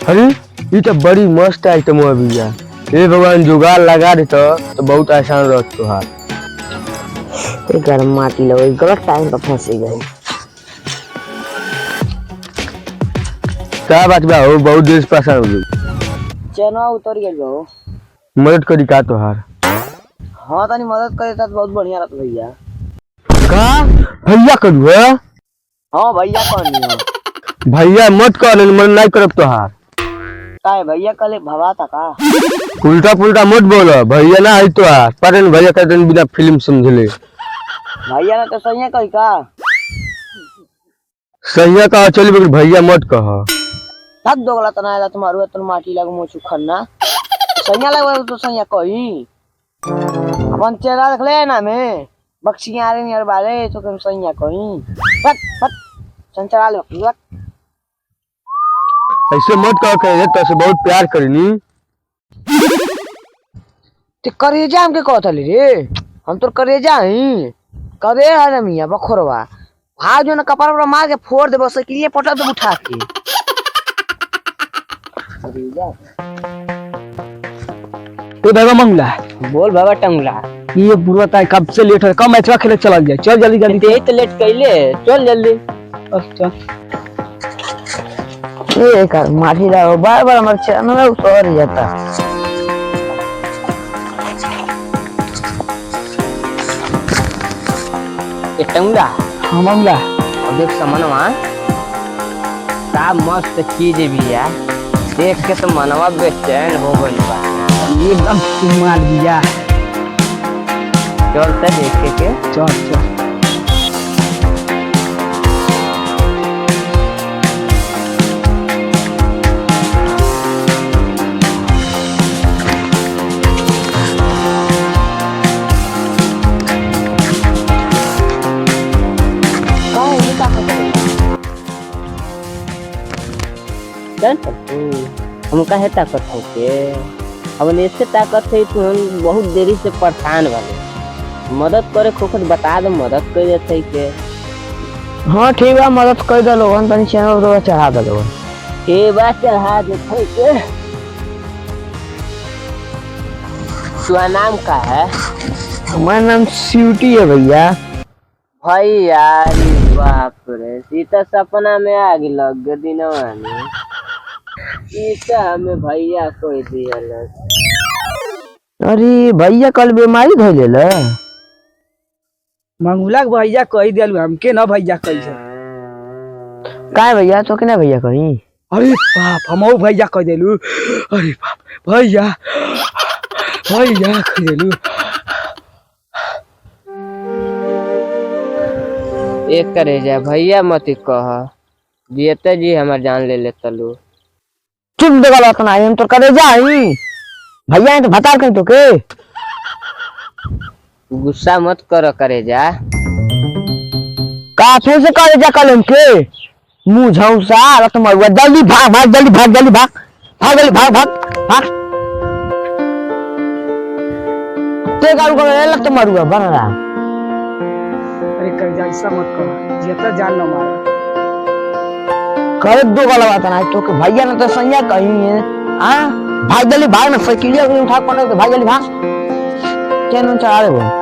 अरे ये तो बड़ी मस्त आइटम है भैया। ये भगवान जुगाड़ लगा दे तो बहुत आसान रहत तुहार। गरम माटी लगे गलत टाइम पर फंसी गई। क्या बात बा हो, बहुत देर से परेशान हो गई। चेनवा उतर गई हो। मदद करी का तुहार? हाँ तनी मदद करे तो बहुत बढ़िया रहता भैया। का भैया करू है? हाँ भैया कहनी हो। भैया मत कर, मन नहीं करब तुहार। का है भैया कल भवा था का? उल्टा पुल्टा मत बोलो, भैया ना है तुहार। पर भैया कहते बिना फिल्म समझले। भैया ने तो सही कही का? सही कहा चली, मगर भैया मत कह। थक दोगला तना आला तुम्हारू तुम माटी लगो मोचू खन्ना। सही लगे तो सही कही। अपन चेहरा देख ले ना में बक्सियां आ रही बारे तो तुम सही कही। फट फट संचरा लो लक। ऐसे मत कह के तो से बहुत प्यार करनी। ते करेजा हमके कहतली रे, हम तो करेजा ही करे है ना मियां बखोरवा। भाग जो ना कपार पर मार के फोड़ दे बस के लिए पटा दे उठा के। तो बाबा मंगला बोल बाबा टंगला। ये बुरा था, कब से लेट है, कब मैचवा खेले चला गया। चल जल्दी जल्दी। ते तो लेट कइले, चल जल्दी। चल ए कर माठी दा बार बार हमर चैनल उतर जाता। ये टंगला हाँ मंगला। अब देख समनवा का मस्त चीज भी है। देख के तो मनवा बेचैन हो गइल बा। एकदम कमाल भैया। चल ते देखे के चल चल। हमका है ताकत हो के अब ऐसे ताकत है तो हम बहुत देरी से परेशान वाले मदद करे खोखत बता दे मदद कर देते के। हाँ ठीक है मदद कर दे लोगन तनी चैनल तो चढ़ा दे लोगन। ठीक बा चढ़ा देते के। तुम्हारा नाम का है? हमारा नाम स्वीटी है भैया। भैया बाप रे सीता सपना में आग लग गई दिनवा में। सीता हमें भैया कोई दिया। अरे भैया कल बीमारी धइले ले मंगुला भैया कही दिलु हमके ना भैया कही से। का भैया तो के ना भैया कही? अरे बाप हमहु भैया कह देलु। अरे बाप भैया भैया कह देलु। एक करे जा भैया मत कह जीते जी हमार जान ले ले तलू। चुप देगा इतना हम तो करे जाई भैया तो बता कहीं तो के। गुस्सा मत करो करे जा। का फिर से करे जा कलम के मुंह झौसा तुम्हारा जल्दी भाग भाग जल्दी भाग जल्दी भाग भाग जल्दी भाग भाग भाग। ते गारू को ले लग तुम्हारा बन रहा। अरे कर जा ऐसा मत कर, जेता जान न मारा। कर दो वाला बात ना तो के भैया ने तो संज्ञा कही है। हां भाग जल्दी भाग ना साइकिल उठा पड़े तो भाग जल्दी भाग। चैनल चढ़ा दे वो।